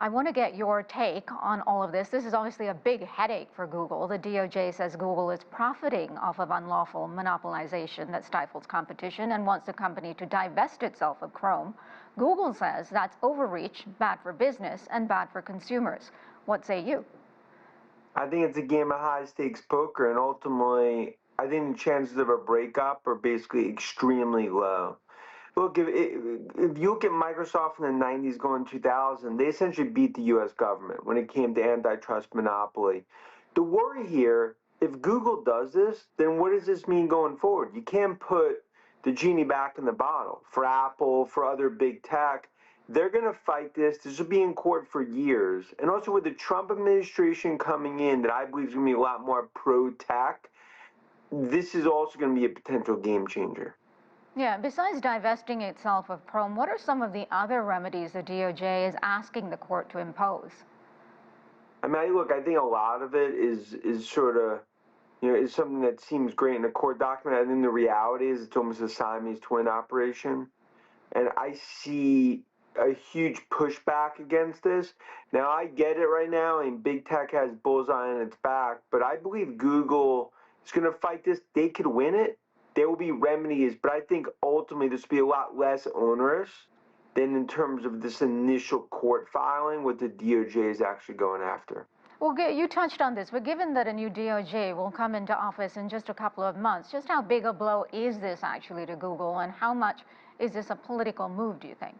I want to get your take on all of this. This is obviously a big headache for Google. The DOJ says Google is profiting off of unlawful monopolization that stifles competition and wants the company to divest itself of Chrome. Google says that's overreach, bad for business, and bad for consumers. What say you? I think it's a game of high-stakes poker, and ultimately, I think the chances of a breakup are basically extremely low. Look, if you look at Microsoft in the 90s going 2000, they essentially beat the U.S. government when it came to antitrust monopoly. The worry here, if Google does this, then what does this mean going forward? You can't put the genie back in the bottle. For Apple, for other big tech, they're going to fight this. This will be in court for years. And also with the Trump administration coming in that I believe is going to be a lot more pro-tech, this is also going to be a potential game changer. Yeah, besides divesting itself of Chrome, what are some of the other remedies the DOJ is asking the court to impose? I mean, look, I think a lot of it is sort of, is something that seems great in a court document. I think the reality is it's almost a Siamese twin operation. And I see a huge pushback against this. Now, I get it right now, and big tech has bullseye on its back, but I believe Google is going to fight this. They could win it. There will be remedies, but I think ultimately this will be a lot less onerous than in terms of this initial court filing, what the DOJ is actually going after. Well, you touched on this, but given that a new DOJ will come into office in just a couple of months, just how big a blow is this actually to Google, and how much is this a political move, do you think?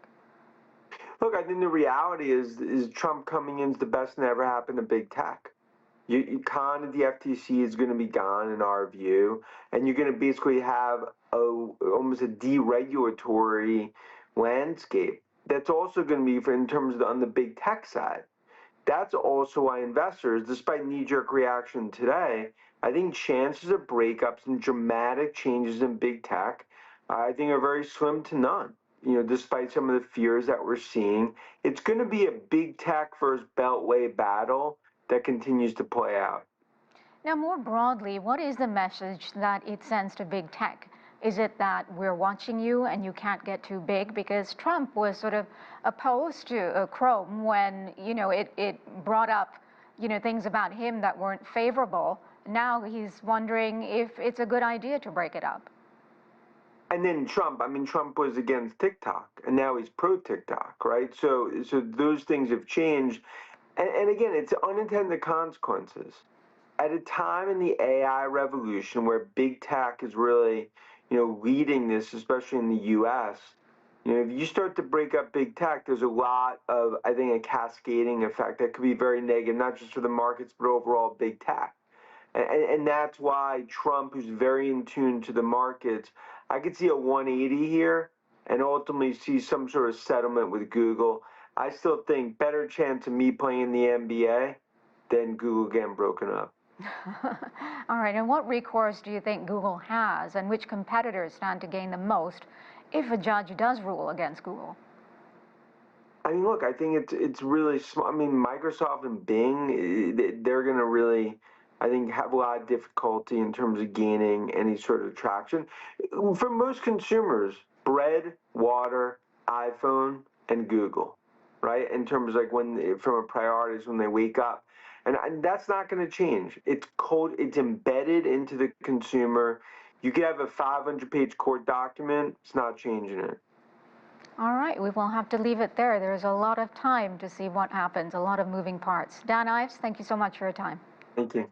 Look, I think the reality is Trump coming in is the best that ever happened to big tech. Con of the FTC is going to be gone in our view, and you're going to basically have almost a deregulatory landscape. That's also going to be in terms of on the big tech side. That's also why investors, despite knee-jerk reaction today, I think chances of breakups and dramatic changes in big tech, I think are very slim to none. Despite some of the fears that we're seeing, it's going to be a big tech versus beltway battle that continues to play out. Now, more broadly, what is the message that it sends to big tech? Is it that we're watching you and you can't get too big? Because Trump was sort of opposed to Chrome when, it brought up, things about him that weren't favorable. Now he's wondering if it's a good idea to break it up. And then Trump was against TikTok, and now he's pro-TikTok, right? So those things have changed. And again, it's unintended consequences. At a time in the AI revolution where big tech is really, leading this, especially in the U.S., if you start to break up big tech, there's a lot of, I think, a cascading effect that could be very negative, not just for the markets, but overall big tech. And that's why Trump, who's very in tune to the markets, I could see a 180 here and ultimately see some sort of settlement with Google. I still think better chance of me playing in the NBA than Google getting broken up. All right, and what recourse do you think Google has, and which competitors stand to gain the most if a judge does rule against Google? I mean, look, I think it's really small. I mean, Microsoft and Bing, they're going to really, I think, have a lot of difficulty in terms of gaining any sort of traction. For most consumers, bread, water, iPhone, and Google, right? In terms of from a priorities when they wake up. And that's not going to change. It's embedded into the consumer. You could have a 500-page court document. It's not changing it. All right, we will have to leave it there. There's a lot of time to see what happens, a lot of moving parts. Dan Ives, thank you so much for your time. Thank you.